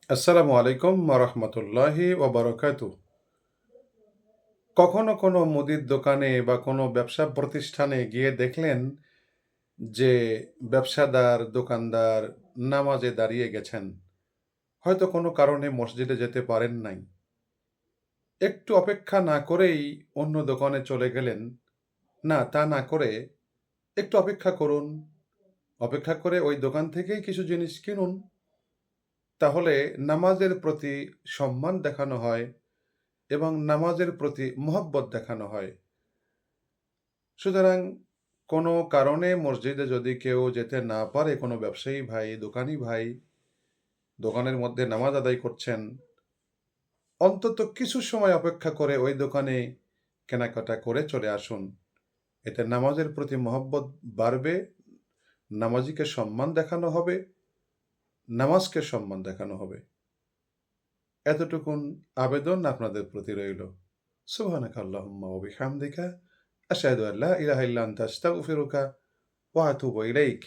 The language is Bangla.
আসসালামু আলাইকুম ওয়া বারাকাতুহু। কখনো কোনো মুদির দোকানে বা কোনো ব্যবসা প্রতিষ্ঠানে গিয়ে দেখলেন যে ব্যবসাদার, দোকানদার নামাজে দাঁড়িয়ে গেছেন। হয়তো কোনো কারণে মসজিদে যেতে পারেন নাই। একটু অপেক্ষা না করেই অন্য দোকানে চলে গেলেন। না, তা না করে একটু অপেক্ষা করুন। অপেক্ষা করে ওই দোকান থেকেই কিছু জিনিস কিনুন। তাহলে নামাজের প্রতি সম্মান দেখানো হয় এবং নামাজের প্রতি মহব্বত দেখানো হয়। সুতরাং কোনো কারণে মসজিদে যদি কেউ যেতে না পারে, কোনো ব্যবসায়ী ভাই, দোকানি ভাই দোকানের মধ্যে নামাজ আদায় করছেন, অন্তত কিছু সময় অপেক্ষা করে ওই দোকানে কেনাকাটা করে চলে আসুন। এতে নামাজের প্রতি মহব্বত বাড়বে, নামাজীকে সম্মান দেখানো হবে, নামাজকে সম্মান দেখানো হবে। এতটুকুন আবেদন আপনাদের প্রতি রইল। সুবহানাকা আল্লাহুম্মা ওয়া বিহামদিকা আশহাদু আল্লা ইলাহা ইল্লা আনতা আস্তাগফিরুকা ওয়া আতুবু ইলাইক।